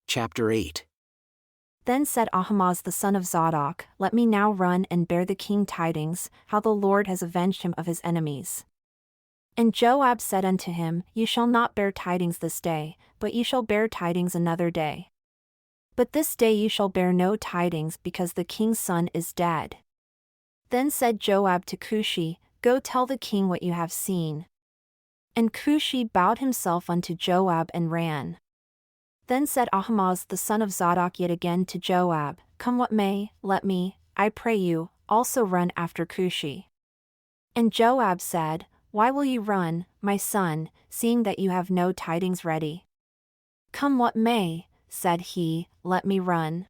Chapter 8. Then said Ahimaaz the son of Zadok, Let me now run and bear the king tidings, how the Lord has avenged him of his enemies. And Joab said unto him, You shall not bear tidings this day, but ye shall bear tidings another day. But this day you shall bear no tidings, because the king's son is dead. Then said Joab to Cushi, Go tell the king what you have seen. And Cushi bowed himself unto Joab and ran. Then said Ahimaaz the son of Zadok yet again to Joab, Come what may, let me, I pray you, also run after Cushi. And Joab said, Why will you run, my son, seeing that you have no tidings ready? Come what may, said he, let me run.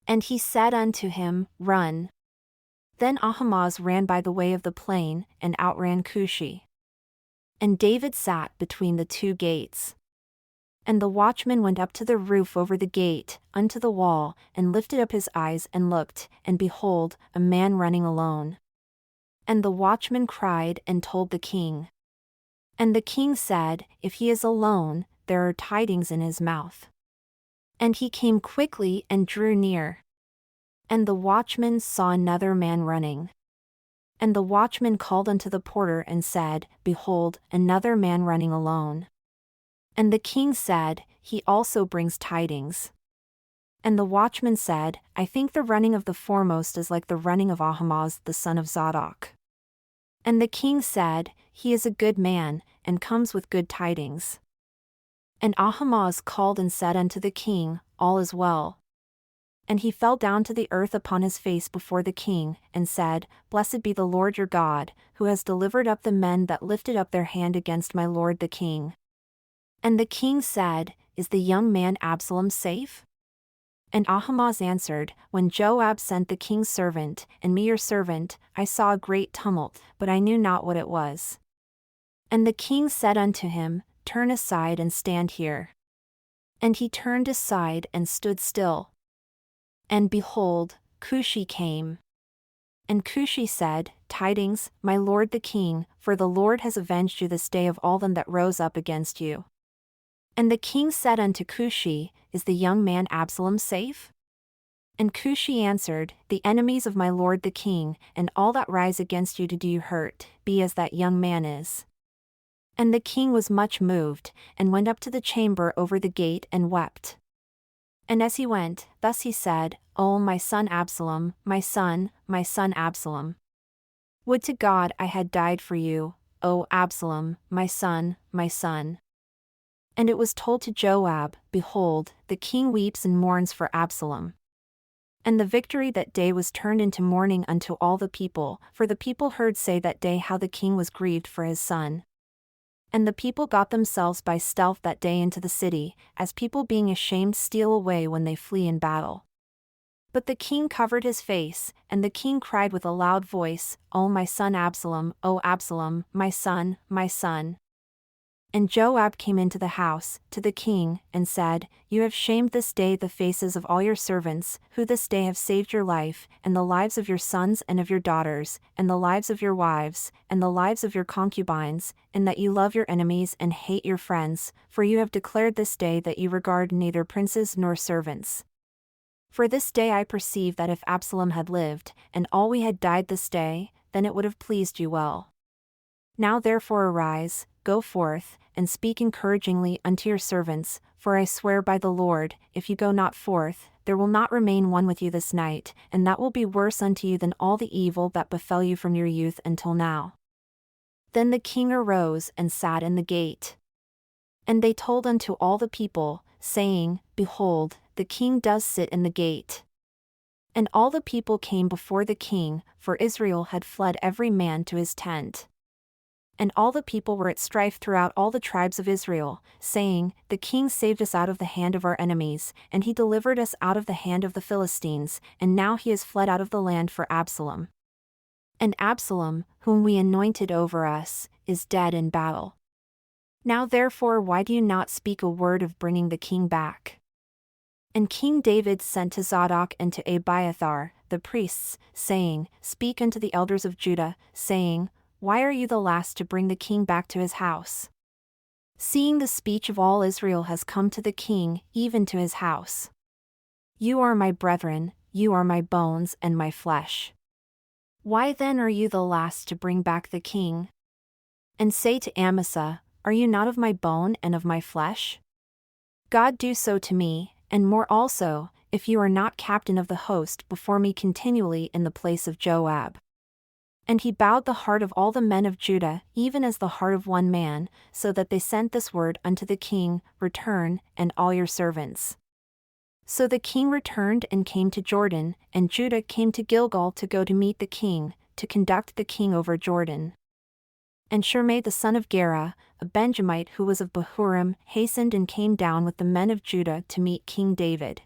And he said unto him, Run. Then Ahimaaz ran by the way of the plain, and outran Cushi. And David sat between the two gates. And the watchman went up to the roof over the gate, unto the wall, and lifted up his eyes and looked, and behold, a man running alone. And the watchman cried and told the king. And the king said, If he is alone, there are tidings in his mouth. And he came quickly and drew near. And the watchman saw another man running. And the watchman called unto the porter and said, Behold, another man running alone. And the king said, He also brings tidings. And the watchman said, I think the running of the foremost is like the running of Ahimaaz the son of Zadok. And the king said, He is a good man, and comes with good tidings. And Ahimaaz called and said unto the king, All is well. And he fell down to the earth upon his face before the king, and said, Blessed be the Lord your God, who has delivered up the men that lifted up their hand against my lord the king. And the king said, Is the young man Absalom safe? And Ahimaaz answered, When Joab sent the king's servant, and me your servant, I saw a great tumult, but I knew not what it was. And the king said unto him, Turn aside and stand here. And he turned aside and stood still. And behold, Cushi came. And Cushi said, Tidings, my lord the king, for the Lord has avenged you this day of all them that rose up against you. And the king said unto Cushi, Is the young man Absalom safe? And Cushi answered, The enemies of my lord the king, and all that rise against you to do you hurt, be as that young man is. And the king was much moved, and went up to the chamber over the gate and wept. And as he went, thus he said, O my son Absalom, my son Absalom. Would to God I had died for you, O Absalom, my son, my son. And it was told to Joab, Behold, the king weeps and mourns for Absalom. And the victory that day was turned into mourning unto all the people, for the people heard say that day how the king was grieved for his son. And the people got themselves by stealth that day into the city, as people being ashamed steal away when they flee in battle. But the king covered his face, and the king cried with a loud voice, O my son Absalom, O Absalom, my son, my son. And Joab came into the house, to the king, and said, You have shamed this day the faces of all your servants, who this day have saved your life, and the lives of your sons and of your daughters, and the lives of your wives, and the lives of your concubines, in that you love your enemies and hate your friends, for you have declared this day that you regard neither princes nor servants. For this day I perceive that if Absalom had lived, and all we had died this day, then it would have pleased you well. Now therefore arise, go forth, and speak encouragingly unto your servants, for I swear by the Lord, if you go not forth, there will not remain one with you this night, and that will be worse unto you than all the evil that befell you from your youth until now. Then the king arose and sat in the gate. And they told unto all the people, saying, Behold, the king does sit in the gate. And all the people came before the king, for Israel had fled every man to his tent. And all the people were at strife throughout all the tribes of Israel, saying, The king saved us out of the hand of our enemies, and he delivered us out of the hand of the Philistines, and now he is fled out of the land for Absalom. And Absalom, whom we anointed over us, is dead in battle. Now therefore why do you not speak a word of bringing the king back? And King David sent to Zadok and to Abiathar, the priests, saying, Speak unto the elders of Judah, saying, Why are you the last to bring the king back to his house? seeing the speech of all Israel has come to the king, even to his house. You are my brethren, you are my bones and my flesh. Why then are you the last to bring back the king? And say to Amasa, are you not of my bone and of my flesh? God do so to me, and more also, if you are not captain of the host before me continually in the place of Joab. And he bowed the heart of all the men of Judah, even as the heart of one man, so that they sent this word unto the king, Return, and all your servants. So the king returned and came to Jordan, and Judah came to Gilgal to go to meet the king, to conduct the king over Jordan. And Shimei the son of Gera, a Benjamite who was of Bahurim, hastened and came down with the men of Judah to meet King David.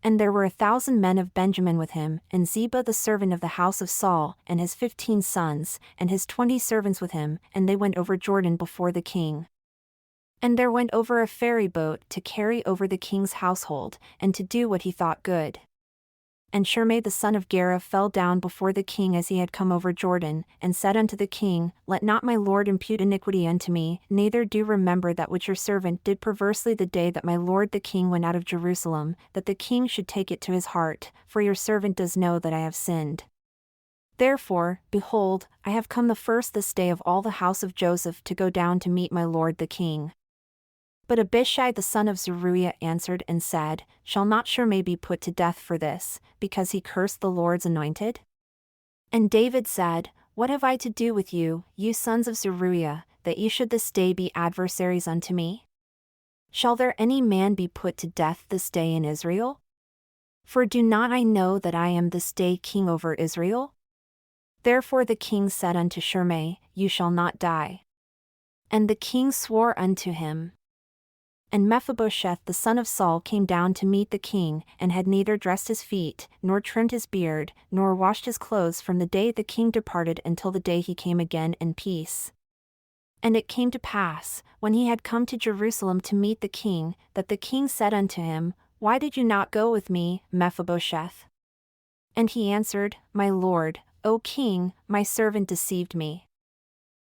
And there were 1,000 men of Benjamin with him, and Ziba the servant of the house of Saul, and his 15 sons, and his 20 servants with him, and they went over Jordan before the king. And there went over a ferry boat to carry over the king's household, and to do what he thought good. And Shimei the son of Gera fell down before the king as he had come over Jordan, and said unto the king, Let not my lord impute iniquity unto me, neither do remember that which your servant did perversely the day that my lord the king went out of Jerusalem, that the king should take it to his heart, for your servant does know that I have sinned. Therefore, behold, I have come the first this day of all the house of Joseph to go down to meet my lord the king. But Abishai the son of Zeruiah answered and said, Shall not Shimei be put to death for this, because he cursed the Lord's anointed? And David said, What have I to do with you, you sons of Zeruiah, that ye should this day be adversaries unto me? Shall there any man be put to death this day in Israel? For do not I know that I am this day king over Israel? Therefore the king said unto Shimei, You shall not die. And the king swore unto him. And Mephibosheth the son of Saul came down to meet the king, and had neither dressed his feet, nor trimmed his beard, nor washed his clothes from the day the king departed until the day he came again in peace. And it came to pass, when he had come to Jerusalem to meet the king, that the king said unto him, Why did you not go with me, Mephibosheth? And he answered, My lord, O king, my servant deceived me.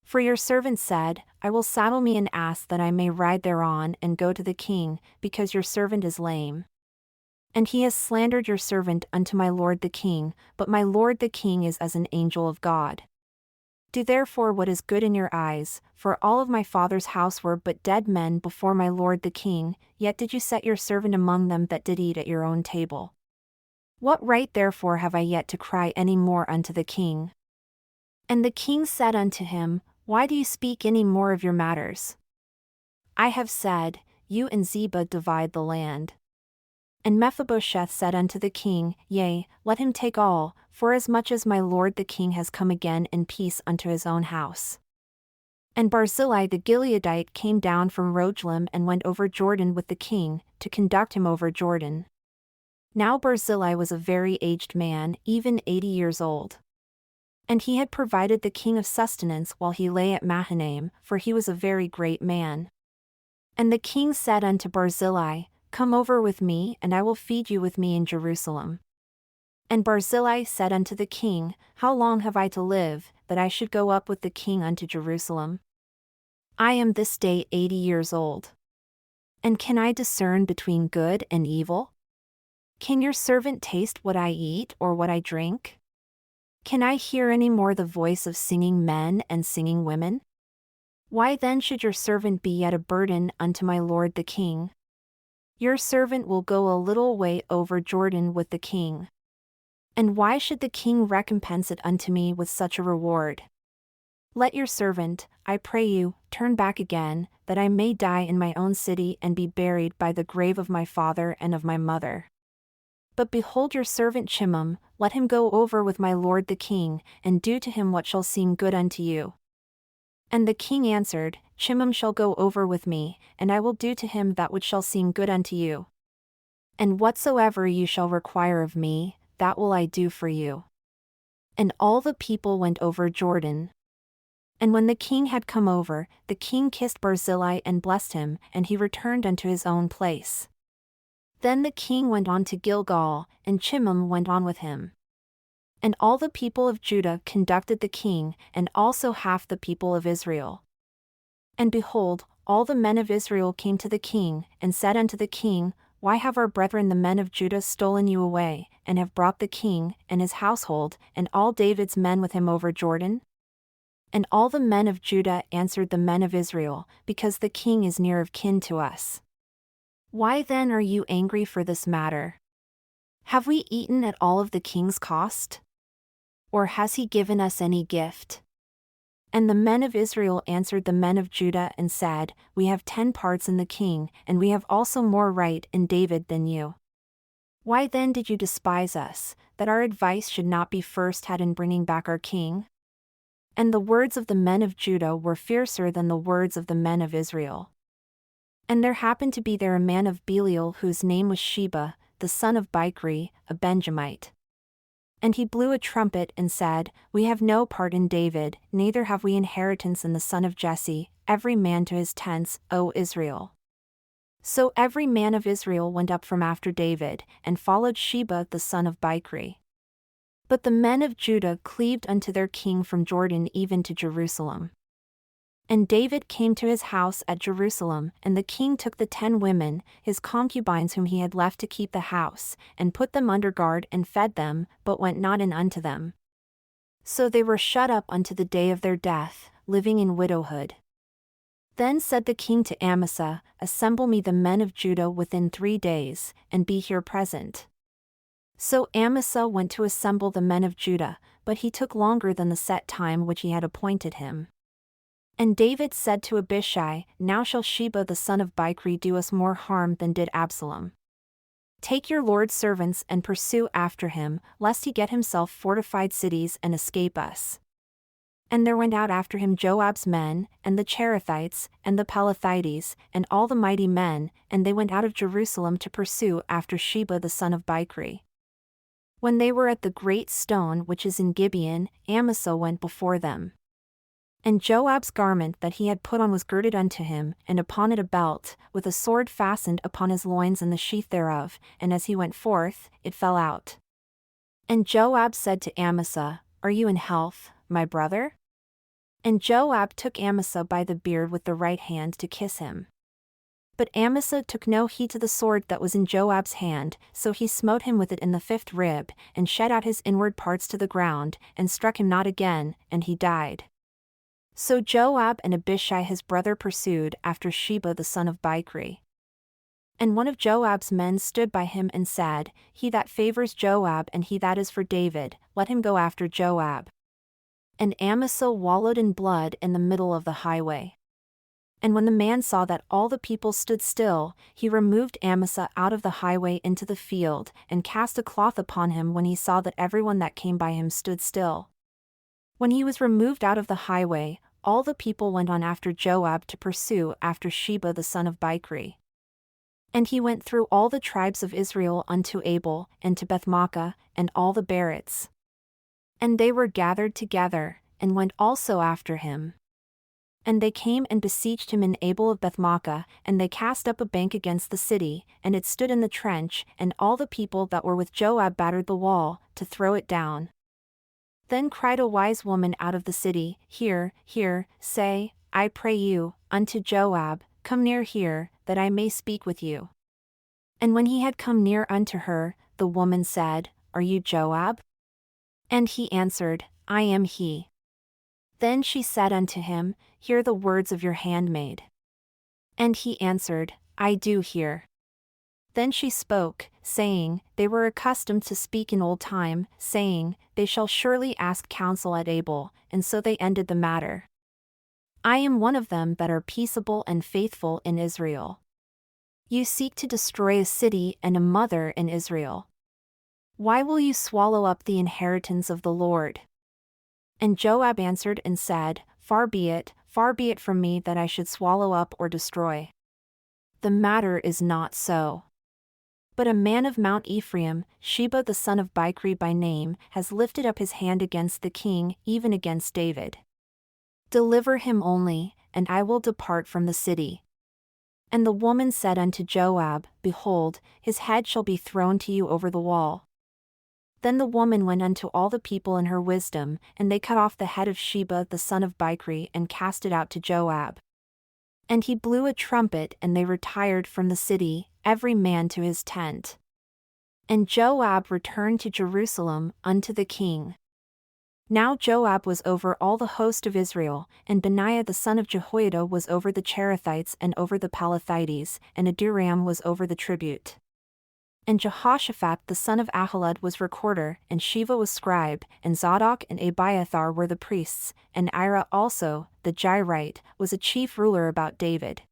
For your servant said, I will saddle me an ass that I may ride thereon and go to the king, because your servant is lame. And he has slandered your servant unto my lord the king, but my lord the king is as an angel of God. Do therefore what is good in your eyes, for all of my father's house were but dead men before my lord the king, yet did you set your servant among them that did eat at your own table. What right therefore have I yet to cry any more unto the king? And the king said unto him, Why do you speak any more of your matters? I have said, You and Ziba divide the land. And Mephibosheth said unto the king, Yea, let him take all, forasmuch as my lord the king has come again in peace unto his own house. And Barzillai the Gileadite came down from Rogelim and went over Jordan with the king, to conduct him over Jordan. Now Barzillai was a very aged man, even 80 years old. And he had provided the king of sustenance while he lay at Mahanaim, for he was a very great man. And the king said unto Barzillai, Come over with me, and I will feed you with me in Jerusalem. And Barzillai said unto the king, How long have I to live, that I should go up with the king unto Jerusalem? I am this day 80 years old. And can I discern between good and evil? Can your servant taste what I eat or what I drink? Can I hear any more the voice of singing men and singing women? Why then should your servant be yet a burden unto my lord the king? Your servant will go a little way over Jordan with the king. And why should the king recompense it unto me with such a reward? Let your servant, I pray you, turn back again, that I may die in my own city and be buried by the grave of my father and of my mother. But behold your servant Chimham, let him go over with my lord the king, and do to him what shall seem good unto you. And the king answered, Chimham shall go over with me, and I will do to him that which shall seem good unto you. And whatsoever you shall require of me, that will I do for you. And all the people went over Jordan. And when the king had come over, the king kissed Barzillai and blessed him, and he returned unto his own place. Then the king went on to Gilgal, and Chimham went on with him. And all the people of Judah conducted the king, and also half the people of Israel. And behold, all the men of Israel came to the king, and said unto the king, Why have our brethren the men of Judah stolen you away, and have brought the king, and his household, and all David's men with him over Jordan? And all the men of Judah answered the men of Israel, Because the king is near of kin to us. Why then are you angry for this matter? Have we eaten at all of the king's cost? Or has he given us any gift? And the men of Israel answered the men of Judah and said, We have 10 parts in the king, and we have also more right in David than you. Why then did you despise us, that our advice should not be first had in bringing back our king? And the words of the men of Judah were fiercer than the words of the men of Israel. And there happened to be there a man of Belial whose name was Sheba, the son of Bichri, a Benjamite. And he blew a trumpet and said, We have no part in David, neither have we inheritance in the son of Jesse, every man to his tents, O Israel. So every man of Israel went up from after David, and followed Sheba the son of Bichri. But the men of Judah cleaved unto their king from Jordan even to Jerusalem. And David came to his house at Jerusalem, and the king took the 10 women, his concubines whom he had left to keep the house, and put them under guard and fed them, but went not in unto them. So they were shut up unto the day of their death, living in widowhood. Then said the king to Amasa, Assemble me the men of Judah within 3 days, and be here present. So Amasa went to assemble the men of Judah, but he took longer than the set time which he had appointed him. And David said to Abishai, Now shall Sheba the son of Bichri do us more harm than did Absalom. Take your lord's servants and pursue after him, lest he get himself fortified cities and escape us. And there went out after him Joab's men, and the Cherethites, and the Pelethites, and all the mighty men, and they went out of Jerusalem to pursue after Sheba the son of Bichri. When they were at the great stone which is in Gibeon, Amasa went before them. And Joab's garment that he had put on was girded unto him, and upon it a belt, with a sword fastened upon his loins and the sheath thereof, and as he went forth, it fell out. And Joab said to Amasa, Are you in health, my brother? And Joab took Amasa by the beard with the right hand to kiss him. But Amasa took no heed to the sword that was in Joab's hand, so he smote him with it in the 5th rib, and shed out his inward parts to the ground, and struck him not again, and he died. So Joab and Abishai his brother pursued after Sheba the son of Bichri. And one of Joab's men stood by him and said, He that favors Joab and he that is for David, let him go after Joab. And Amasa wallowed in blood in the middle of the highway. And when the man saw that all the people stood still, he removed Amasa out of the highway into the field, and cast a cloth upon him when he saw that everyone that came by him stood still. When he was removed out of the highway, all the people went on after Joab to pursue after Sheba the son of Bichri. And he went through all the tribes of Israel unto Abel, and to Bethmaachah, and all the Berites. And they were gathered together, and went also after him. And they came and besieged him in Abel of Bethmaachah, and they cast up a bank against the city, and it stood in the trench, and all the people that were with Joab battered the wall, to throw it down. Then cried a wise woman out of the city, Hear, hear, say, I pray you, unto Joab, Come near here, that I may speak with you. And when he had come near unto her, the woman said, Are you Joab? And he answered, I am he. Then she said unto him, Hear the words of your handmaid. And he answered, I do hear. Then she spoke, saying, They were accustomed to speak in old time, saying, They shall surely ask counsel at Abel, and so they ended the matter. I am one of them that are peaceable and faithful in Israel. You seek to destroy a city and a mother in Israel. Why will you swallow up the inheritance of the Lord? And Joab answered and said, Far be it from me that I should swallow up or destroy. The matter is not so. But a man of Mount Ephraim, Sheba the son of Bichri by name, has lifted up his hand against the king, even against David. Deliver him only, and I will depart from the city. And the woman said unto Joab, Behold, his head shall be thrown to you over the wall. Then the woman went unto all the people in her wisdom, and they cut off the head of Sheba the son of Bichri and cast it out to Joab. And he blew a trumpet, and they retired from the city, every man to his tent. And Joab returned to Jerusalem unto the king. Now Joab was over all the host of Israel, and Benaiah the son of Jehoiada was over the Cherethites and over the Palathites, and Adoram was over the tribute. And Jehoshaphat the son of Ahilud was recorder, and Sheva was scribe, and Zadok and Abiathar were the priests, and Ira also, the Jairite, was a chief ruler about David.